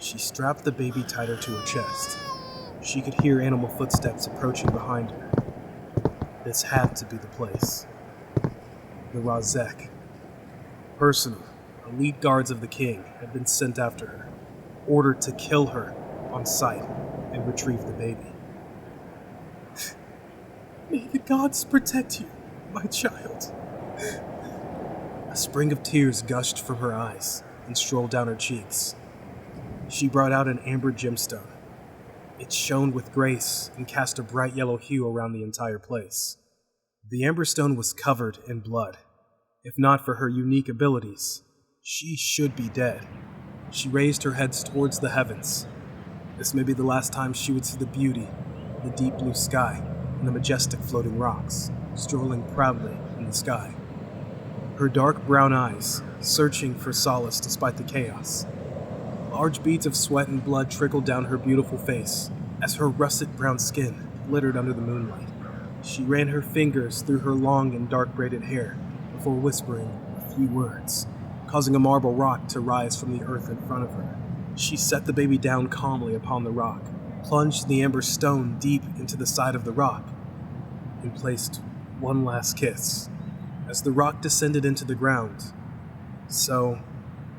She strapped the baby tighter to her chest. She could hear animal footsteps approaching behind her. This had to be the place. The Razek. Personal, elite guards of the king had been sent after her, ordered to kill her on sight and retrieve the baby. May the gods protect you, my child. A spring of tears gushed from her eyes and strolled down her cheeks. She brought out an amber gemstone. It shone with grace and cast a bright yellow hue around the entire place. The amber stone was covered in blood. If not for her unique abilities, she should be dead. She raised her head towards the heavens. This may be the last time she would see the beauty of the deep blue sky and the majestic floating rocks, strolling proudly in the sky. Her dark brown eyes, searching for solace despite the chaos. Large beads of sweat and blood trickled down her beautiful face as her russet brown skin glittered under the moonlight. She ran her fingers through her long and dark braided hair before whispering a few words, causing a marble rock to rise from the earth in front of her. She set the baby down calmly upon the rock, plunged the amber stone deep into the side of the rock, and placed one last kiss. As the rock descended into the ground, so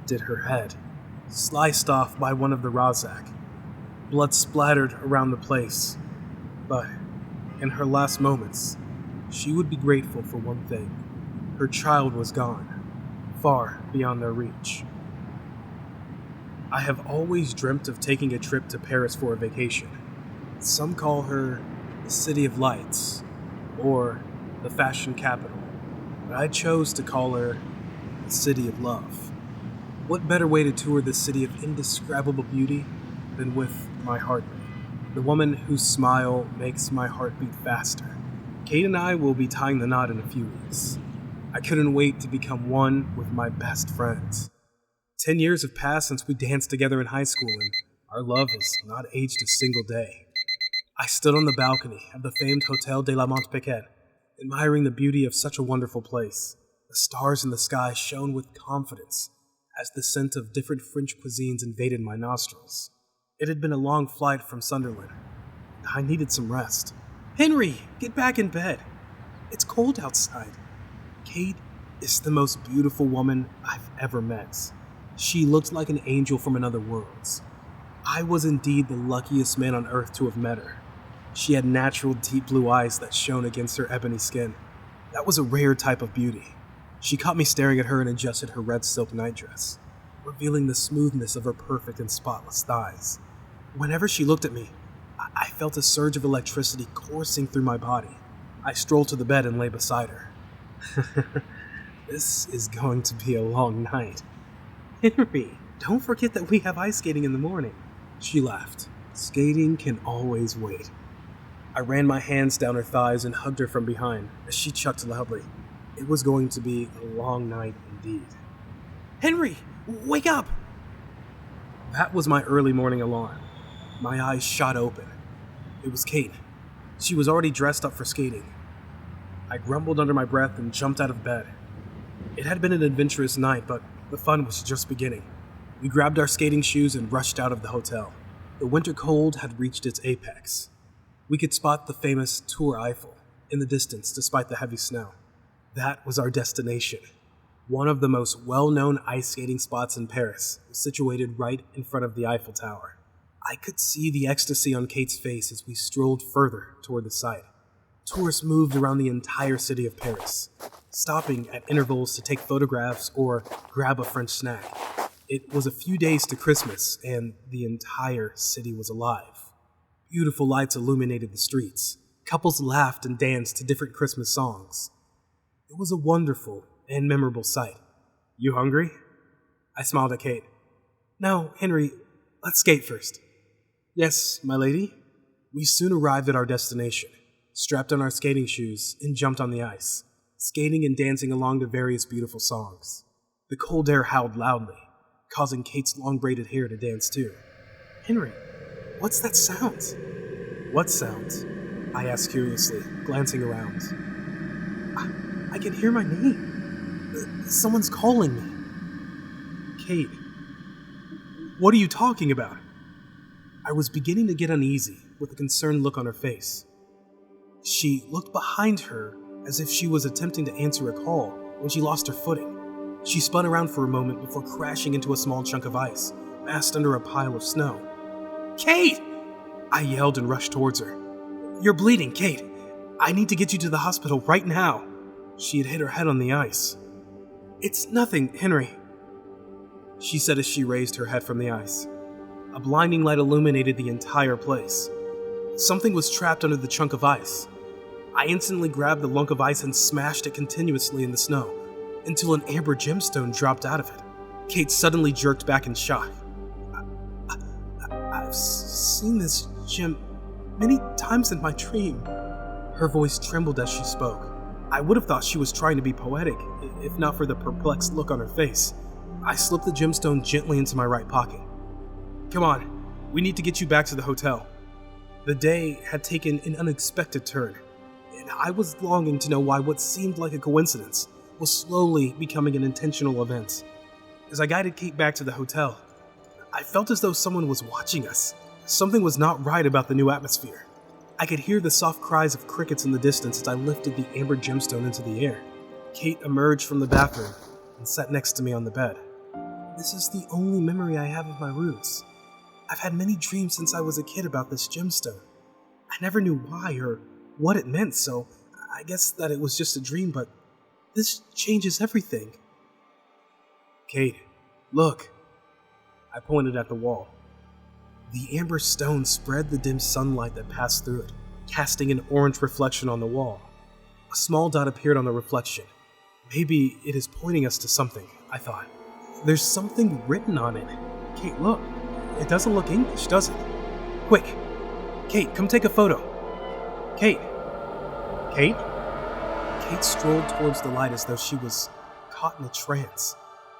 did her head, sliced off by one of the Razak. Blood splattered around the place, but in her last moments, she would be grateful for one thing. Her child was gone, far beyond their reach. I have always dreamt of taking a trip to Paris for a vacation. Some call her the City of Lights, or the Fashion Capital, but I chose to call her the City of Love. What better way to tour this city of indescribable beauty than with my heartmate, the woman whose smile makes my heart beat faster. Kate and I will be tying the knot in a few weeks. I couldn't wait to become one with my best friends. 10 years have passed since we danced together in high school, and our love has not aged a single day. I stood on the balcony of the famed Hotel de la Montpiquet, admiring the beauty of such a wonderful place. The stars in the sky shone with confidence as the scent of different French cuisines invaded my nostrils. It had been a long flight from Sunderland. I needed some rest. Henry, get back in bed. It's cold outside. Kate is the most beautiful woman I've ever met. She looked like an angel from another world. I was indeed the luckiest man on earth to have met her. She had natural deep blue eyes that shone against her ebony skin. That was a rare type of beauty. She caught me staring at her and adjusted her red silk nightdress, revealing the smoothness of her perfect and spotless thighs. Whenever she looked at me, I felt a surge of electricity coursing through my body. I strolled to the bed and lay beside her. This is going to be a long night. Henry, don't forget that we have ice skating in the morning. She laughed. Skating can always wait. I ran my hands down her thighs and hugged her from behind as she chucked loudly. It was going to be a long night indeed. Henry, wake up! That was my early morning alarm. My eyes shot open. It was Kate. She was already dressed up for skating. I grumbled under my breath and jumped out of bed. It had been an adventurous night, but the fun was just beginning. We grabbed our skating shoes and rushed out of the hotel. The winter cold had reached its apex. We could spot the famous Tour Eiffel in the distance despite the heavy snow. That was our destination. One of the most well-known ice skating spots in Paris was situated right in front of the Eiffel Tower. I could see the ecstasy on Kate's face as we strolled further toward the site. Tourists moved around the entire city of Paris, stopping at intervals to take photographs or grab a French snack. It was a few days to Christmas, and the entire city was alive. Beautiful lights illuminated the streets. Couples laughed and danced to different Christmas songs. It was a wonderful and memorable sight. You hungry? I smiled at Kate. No, Henry, let's skate first. Yes, my lady. We soon arrived at our destination, strapped on our skating shoes, and jumped on the ice, skating and dancing along to various beautiful songs. The cold air howled loudly, causing Kate's long braided hair to dance too. Henry, what's that sound? What sound? I asked curiously, glancing around. I can hear my name. Someone's calling me. Kate, What are you talking about? I was beginning to get uneasy with a concerned look on her face. She looked behind her as if she was attempting to answer a call when she lost her footing. She spun around for a moment before crashing into a small chunk of ice, massed under a pile of snow. "Kate!" I yelled and rushed towards her. "You're bleeding, Kate. I need to get you to the hospital right now." She had hit her head on the ice. "It's nothing, Henry," she said as she raised her head from the ice. A blinding light illuminated the entire place. Something was trapped under the chunk of ice. I instantly grabbed the lunk of ice and smashed it continuously in the snow, until an amber gemstone dropped out of it. Kate suddenly jerked back in shock. I've seen this gem many times in my dream." Her voice trembled as she spoke. I would have thought she was trying to be poetic, if not for the perplexed look on her face. I slipped the gemstone gently into my right pocket. "Come on, we need to get you back to the hotel." The day had taken an unexpected turn, and I was longing to know why what seemed like a coincidence was slowly becoming an intentional event. As I guided Kate back to the hotel, I felt as though someone was watching us. Something was not right about the new atmosphere. I could hear the soft cries of crickets in the distance as I lifted the amber gemstone into the air. Kate emerged from the bathroom and sat next to me on the bed. "This is the only memory I have of my roots. I've had many dreams since I was a kid about this gemstone. I never knew why or what it meant, so I guess that it was just a dream, but this changes everything." "Kate, look." I pointed at the wall. The amber stone spread the dim sunlight that passed through it, casting an orange reflection on the wall. A small dot appeared on the reflection. Maybe it is pointing us to something, I thought. There's something written on it. Kate, look. It doesn't look English, does it? Quick. Kate, come take a photo. Kate. Kate? Kate strolled towards the light as though she was caught in a trance.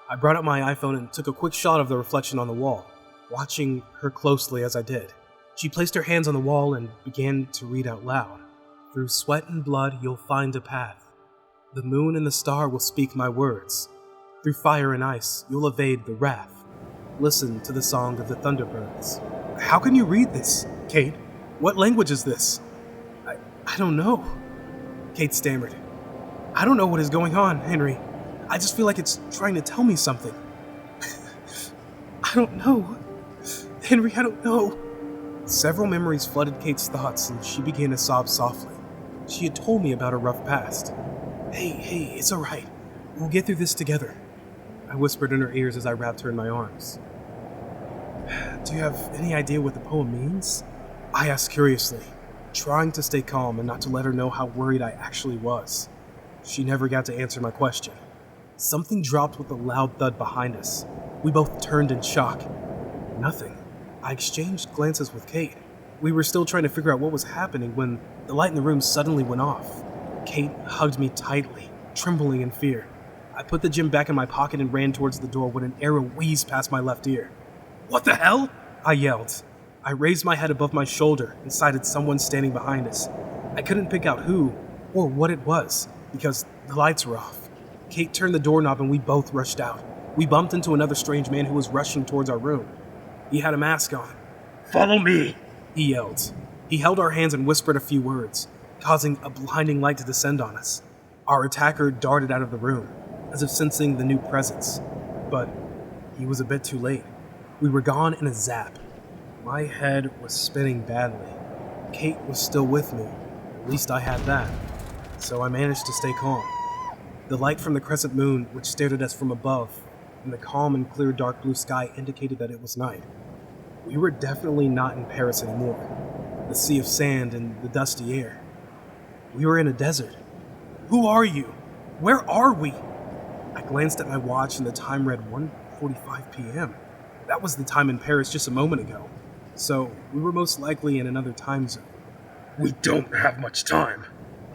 I brought out my iPhone and took a quick shot of the reflection on the wall, watching her closely as I did. She placed her hands on the wall and began to read out loud. "Through sweat and blood you'll find a path. The moon and the star will speak my words. Through fire and ice you'll evade the wrath. Listen to the song of the thunderbirds." How can you read this, Kate? What language is this? I don't know. Kate stammered. "I don't know what is going on, Henry. I just feel like it's trying to tell me something." "I don't know. Henry, I don't know." Several memories flooded Kate's thoughts, and she began to sob softly. She had told me about her rough past. Hey, it's alright. We'll get through this together," I whispered in her ears as I wrapped her in my arms. "Do you have any idea what the poem means?" I asked curiously, trying to stay calm and not to let her know how worried I actually was. She never got to answer my question. Something dropped with a loud thud behind us. We both turned in shock. Nothing. I exchanged glances with Kate. We were still trying to figure out what was happening when the light in the room suddenly went off. Kate hugged me tightly, trembling in fear. I put the gem back in my pocket and ran towards the door when an arrow wheezed past my left ear. "What the hell?" I yelled. I raised my head above my shoulder and sighted someone standing behind us. I couldn't pick out who or what it was because the lights were off. Kate turned the doorknob and we both rushed out. We bumped into another strange man who was rushing towards our room. He had a mask on. "Follow me," he yelled. He held our hands and whispered a few words, causing a blinding light to descend on us. Our attacker darted out of the room, as if sensing the new presence. But he was a bit too late. We were gone in a zap. My head was spinning badly. Kate was still with me. At least I had that. So I managed to stay calm. The light from the crescent moon, which stared at us from above, and the calm and clear dark blue sky indicated that it was night. We were definitely not in Paris anymore. The sea of sand and the dusty air. We were in a desert. Who are you? Where are we? I glanced at my watch and the time read 1:45 p.m. That was the time in Paris just a moment ago. So we were most likely in another time zone. "We don't have much time.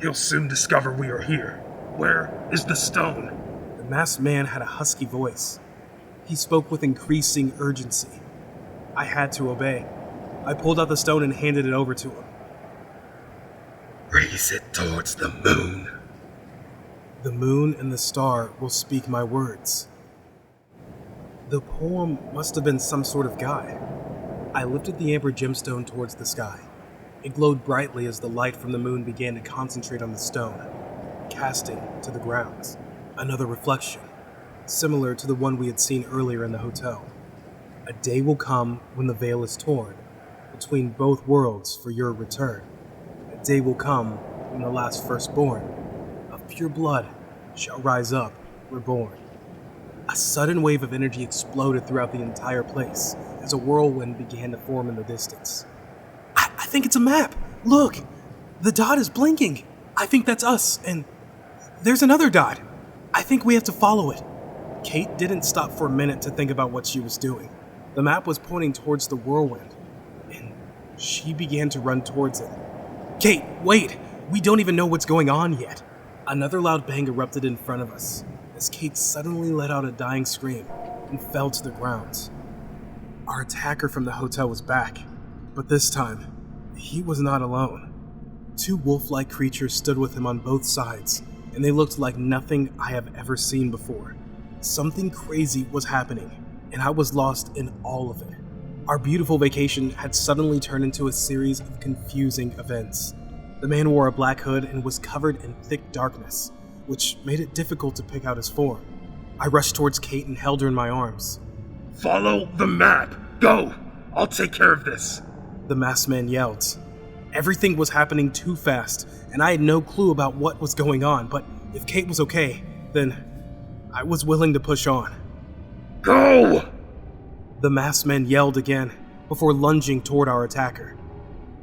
He'll soon discover we are here. Where is the stone?" The masked man had a husky voice. He spoke with increasing urgency. I had to obey. I pulled out the stone and handed it over to him. "Raise it towards the moon. The moon and the star will speak my words." The poem must have been some sort of guide. I lifted the amber gemstone towards the sky. It glowed brightly as the light from the moon began to concentrate on the stone, casting to the ground another reflection, similar to the one we had seen earlier in the hotel. A day will come when the veil is torn between both worlds for your return. A day will come when the last firstborn of pure blood shall rise up, reborn. A sudden wave of energy exploded throughout the entire place as a whirlwind began to form in the distance. I think it's a map! Look! The dot is blinking! I think that's us, and there's another dot! I think we have to follow it. Kate didn't stop for a minute to think about what she was doing. The map was pointing towards the whirlwind, and she began to run towards it. Kate, wait! We don't even know what's going on yet! Another loud bang erupted in front of us, as Kate suddenly let out a dying scream and fell to the ground. Our attacker from the hotel was back, but this time, he was not alone. Two wolf-like creatures stood with him on both sides, and they looked like nothing I have ever seen before. Something crazy was happening, and I was lost in all of it. Our beautiful vacation had suddenly turned into a series of confusing events. The man wore a black hood and was covered in thick darkness, which made it difficult to pick out his form. I rushed towards Kate and held her in my arms. Follow the map! Go! I'll take care of this! The masked man yelled. Everything was happening too fast, and I had no clue about what was going on, but if Kate was okay, then I was willing to push on. Go! The masked man yelled again, before lunging toward our attacker.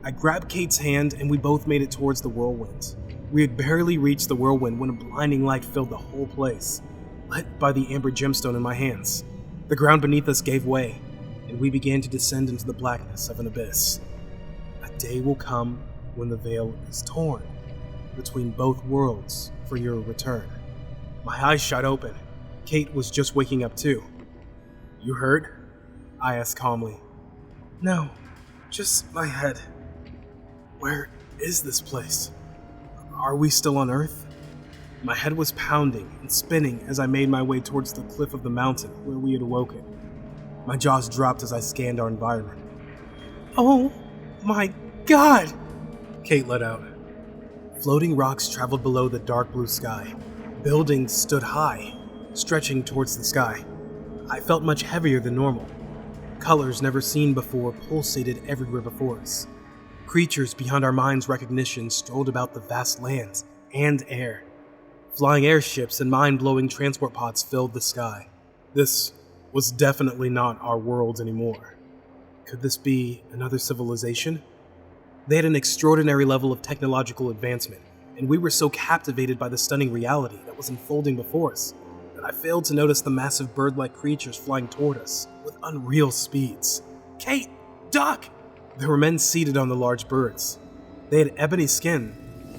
I grabbed Kate's hand and we both made it towards the whirlwind. We had barely reached the whirlwind when a blinding light filled the whole place, lit by the amber gemstone in my hands. The ground beneath us gave way, and we began to descend into the blackness of an abyss. A day will come when the veil is torn between both worlds for your return. My eyes shot open. Kate was just waking up too. You hurt? I asked calmly. No, just my head. Where is this place? Are we still on Earth? My head was pounding and spinning as I made my way towards the cliff of the mountain where we had awoken. My jaws dropped as I scanned our environment. Oh my God! Kate let out. Floating rocks traveled below the dark blue sky. Buildings stood high, stretching towards the sky. I felt much heavier than normal. Colors never seen before pulsated everywhere before us. Creatures beyond our mind's recognition strolled about the vast lands and air. Flying airships and mind-blowing transport pods filled the sky. This was definitely not our world anymore. Could this be another civilization? They had an extraordinary level of technological advancement, and we were so captivated by the stunning reality that was unfolding before us that I failed to notice the massive bird-like creatures flying toward us with unreal speeds. Kate! Duck! There were men seated on the large birds. They had ebony skin,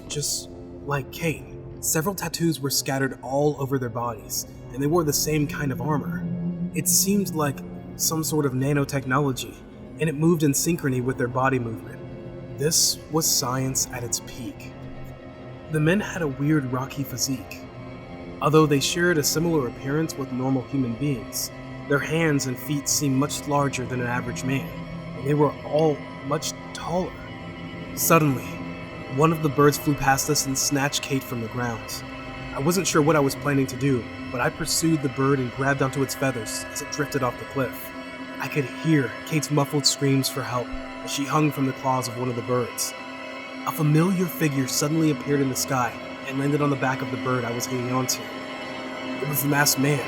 just like Kate. Several tattoos were scattered all over their bodies, and they wore the same kind of armor. It seemed like some sort of nanotechnology, and it moved in synchrony with their body movement. This was science at its peak. The men had a weird rocky physique. Although they shared a similar appearance with normal human beings, their hands and feet seemed much larger than an average man, and they were all much taller. Suddenly, one of the birds flew past us and snatched Kate from the ground. I wasn't sure what I was planning to do, but I pursued the bird and grabbed onto its feathers as it drifted off the cliff. I could hear Kate's muffled screams for help as she hung from the claws of one of the birds. A familiar figure suddenly appeared in the sky and landed on the back of the bird I was hanging onto. It was the masked man,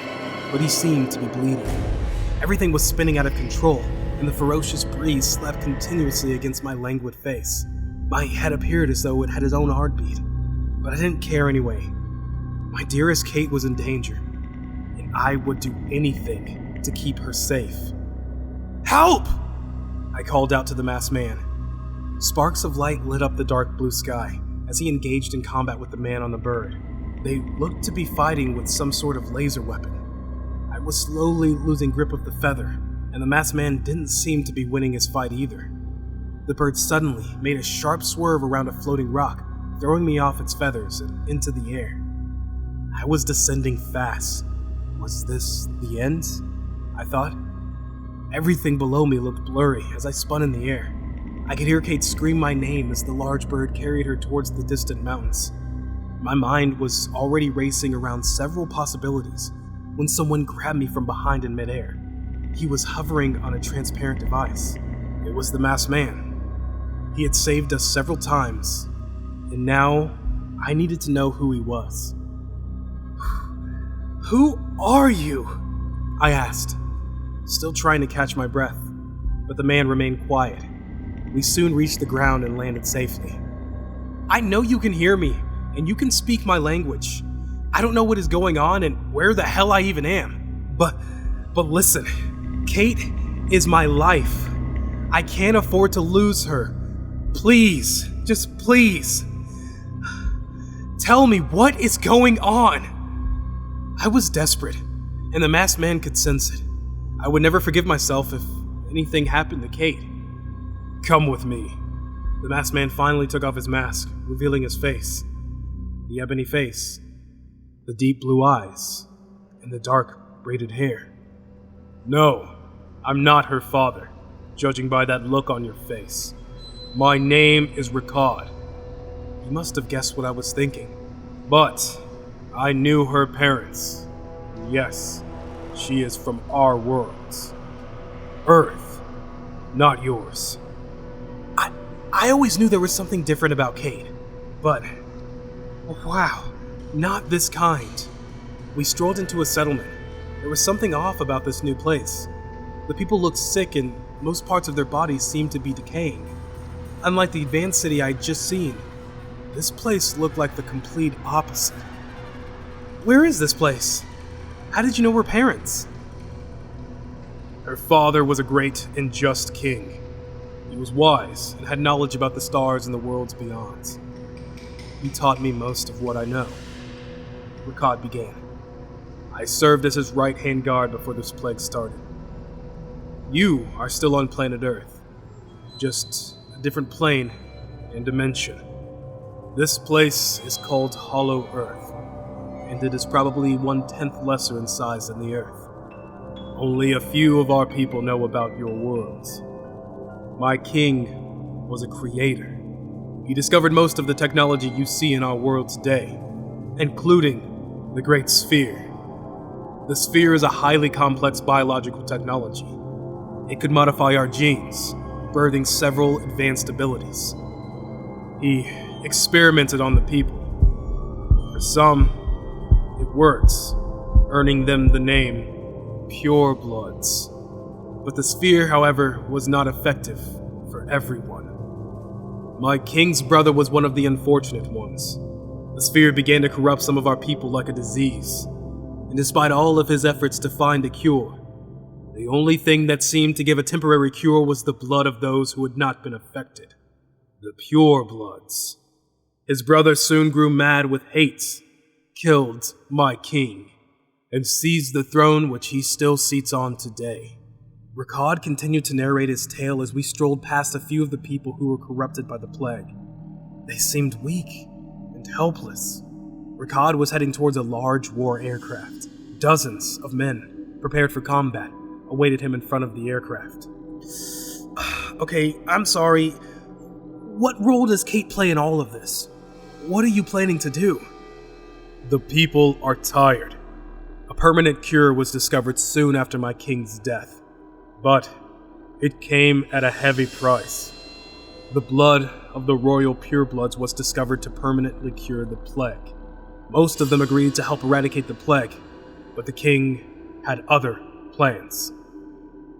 but he seemed to be bleeding. Everything was spinning out of control, and the ferocious breeze slapped continuously against my languid face. My head appeared as though it had its own heartbeat, but I didn't care anyway. My dearest Kate was in danger, and I would do anything to keep her safe. Help! I called out to the masked man. Sparks of light lit up the dark blue sky as he engaged in combat with the man on the bird. They looked to be fighting with some sort of laser weapon. I was slowly losing grip of the feather, and the masked man didn't seem to be winning his fight either. The bird suddenly made a sharp swerve around a floating rock, throwing me off its feathers and into the air. I was descending fast. Was this the end? I thought. Everything below me looked blurry as I spun in the air. I could hear Kate scream my name as the large bird carried her towards the distant mountains. My mind was already racing around several possibilities when someone grabbed me from behind in midair. He was hovering on a transparent device. It was the masked man. He had saved us several times, and now I needed to know who he was. "Who are you?" I asked, still trying to catch my breath, but the man remained quiet. We soon reached the ground and landed safely. "I know you can hear me, and you can speak my language. I don't know what is going on and where the hell I even am. But listen, Kate is my life. I can't afford to lose her. Please, just please. Tell me what is going on." I was desperate, and the masked man could sense it. I would never forgive myself if anything happened to Kate. "Come with me." The masked man finally took off his mask, revealing his face. The ebony face, the deep blue eyes, and the dark braided hair. "No, I'm not her father, judging by that look on your face. My name is Ricard." He must have guessed what I was thinking. "But I knew her parents. Yes, she is from our worlds. Earth, not yours." I always knew there was something different about Kate, but wow, not this kind. We strolled into a settlement. There was something off about this new place. The people looked sick and most parts of their bodies seemed to be decaying. Unlike the advanced city I'd just seen, this place looked like the complete opposite. "Where is this place? How did you know we're parents?" "Her father was a great and just king. He was wise and had knowledge about the stars and the worlds beyond. He taught me most of what I know." Ricard began. "I served as his right-hand guard before this plague started. You are still on planet Earth, just a different plane and dimension. This place is called Hollow Earth, and it is probably 1/10 lesser in size than the Earth. Only a few of our people know about your worlds. My king was a creator. He discovered most of the technology you see in our world today, including the Great Sphere. The sphere is a highly complex biological technology. It could modify our genes, birthing several advanced abilities. He experimented on the people. For some, it worked, earning them the name Purebloods. But the sphere, however, was not effective for everyone. My king's brother was one of the unfortunate ones. The sphere began to corrupt some of our people like a disease, and despite all of his efforts to find a cure, the only thing that seemed to give a temporary cure was the blood of those who had not been affected. The Purebloods. His brother soon grew mad with hate, killed my king, and seized the throne which he still seats on today." Ricard continued to narrate his tale as we strolled past a few of the people who were corrupted by the plague. They seemed weak and helpless. Ricard was heading towards a large war aircraft. Dozens of men, prepared for combat, awaited him in front of the aircraft. "Okay, I'm sorry. What role does Kate play in all of this? What are you planning to do?" "The people are tired. A permanent cure was discovered soon after my king's death. But it came at a heavy price. The blood of the royal purebloods was discovered to permanently cure the plague. Most of them agreed to help eradicate the plague, but the king had other plans."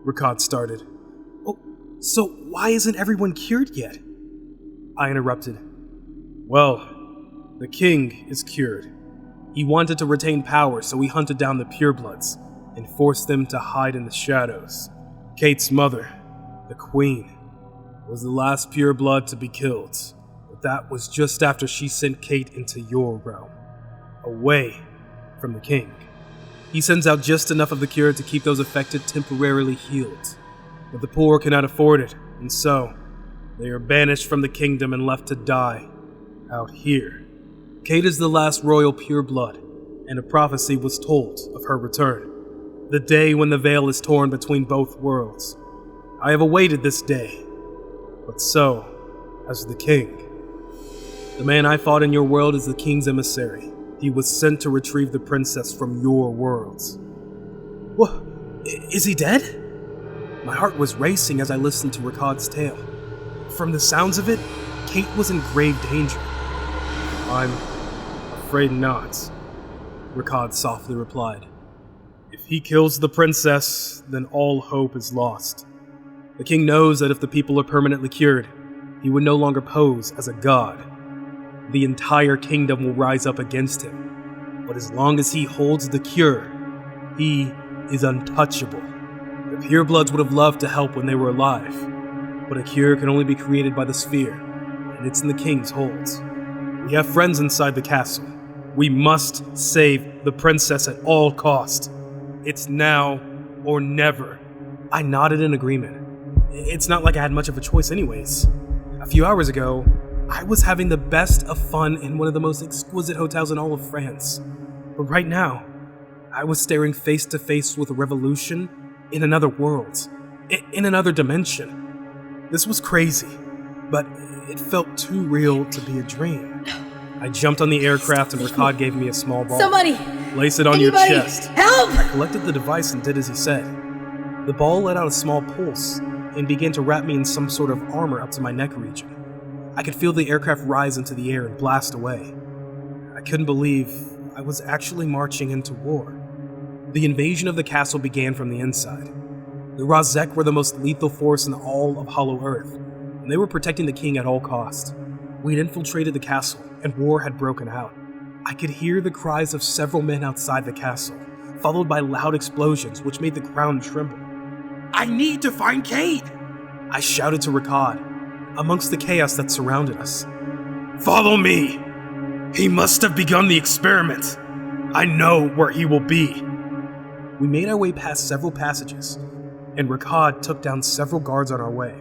Ricard started. "Oh, so why isn't everyone cured yet?" I interrupted. "Well, the king is cured. He wanted to retain power, so he hunted down the purebloods and forced them to hide in the shadows. Kate's mother, the queen, was the last pureblood to be killed, but that was just after she sent Kate into your realm, away from the king. He sends out just enough of the cure to keep those affected temporarily healed, but the poor cannot afford it, and so they are banished from the kingdom and left to die out here. Kate is the last royal pureblood, and a prophecy was told of her return. The day when the veil is torn between both worlds. I have awaited this day, but so has the king. The man I fought in your world is the king's emissary. He was sent to retrieve the princess from your worlds. What? Is he dead? My heart was racing as I listened to Rakad's tale. From the sounds of it, Kate was in grave danger. I'm afraid not, Rakad softly replied. If he kills the princess, then all hope is lost. The king knows that if the people are permanently cured, he would no longer pose as a god. The entire kingdom will rise up against him. But as long as he holds the cure, he is untouchable. The purebloods would have loved to help when they were alive, but a cure can only be created by the sphere, and it's in the king's holds. We have friends inside the castle. We must save the princess at all cost. It's now or never. I nodded in agreement. It's not like I had much of a choice anyways. A few hours ago, I was having the best of fun in one of the most exquisite hotels in all of France. But right now, I was staring face to face with a revolution in another world, in another dimension. This was crazy, but it felt too real to be a dream. I jumped on the aircraft and Rakad gave me a small ball. Somebody! Place it on Anybody, your chest. Help! I collected the device and did as he said. The ball let out a small pulse and began to wrap me in some sort of armor up to my neck region. I could feel the aircraft rise into the air and blast away. I couldn't believe I was actually marching into war. The invasion of the castle began from the inside. The Razek were the most lethal force in all of Hollow Earth, and they were protecting the king at all cost. We'd infiltrated the castle, and war had broken out. I could hear the cries of several men outside the castle, followed by loud explosions which made the ground tremble. I need to find Kate! I shouted to Rakad, amongst the chaos that surrounded us. Follow me! He must have begun the experiment. I know where he will be. We made our way past several passages, and Rakad took down several guards on our way.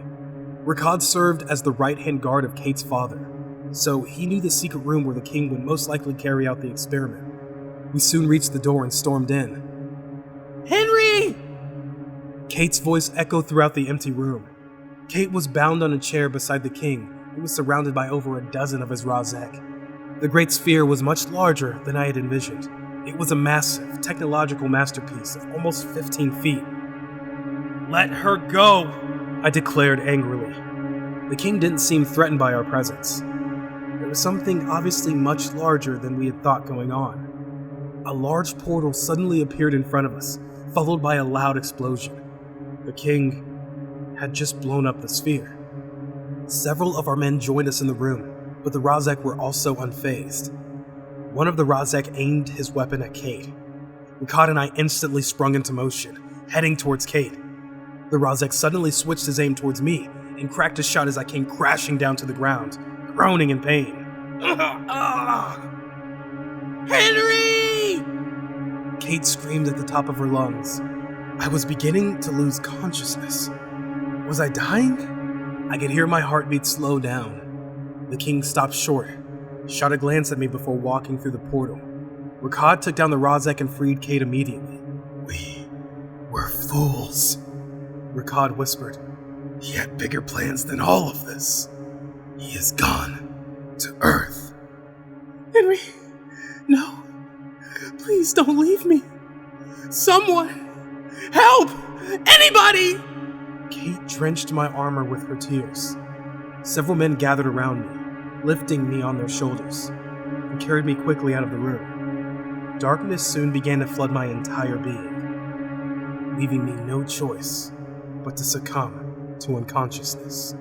Rakad served as the right-hand guard of Kate's father, so he knew the secret room where the king would most likely carry out the experiment. We soon reached the door and stormed in. Henry! Kate's voice echoed throughout the empty room. Kate was bound on a chair beside the king, who was surrounded by over a dozen of his Razek. The Great Sphere was much larger than I had envisioned. It was a massive, technological masterpiece of almost 15 feet. Let her go, I declared angrily. The king didn't seem threatened by our presence. There was something obviously much larger than we had thought going on. A large portal suddenly appeared in front of us, followed by a loud explosion. The king had just blown up the sphere. Several of our men joined us in the room, but the Razek were also unfazed. One of the Razek aimed his weapon at Kate. Rakad and I instantly sprung into motion, heading towards Kate. The Razek suddenly switched his aim towards me and cracked a shot as I came crashing down to the ground, groaning in pain. Henry! Kate screamed at the top of her lungs. I was beginning to lose consciousness. Was I dying? I could hear my heartbeat slow down. The king stopped short, shot a glance at me before walking through the portal. Rakad took down the Razek and freed Kate immediately. We were fools, Rakad whispered. He had bigger plans than all of this. He is gone to Earth. Henry, no. Please don't leave me. Someone! Help! Anybody! Kate drenched my armor with her tears. Several men gathered around me, lifting me on their shoulders, and carried me quickly out of the room. Darkness soon began to flood my entire being, leaving me no choice but to succumb to unconsciousness.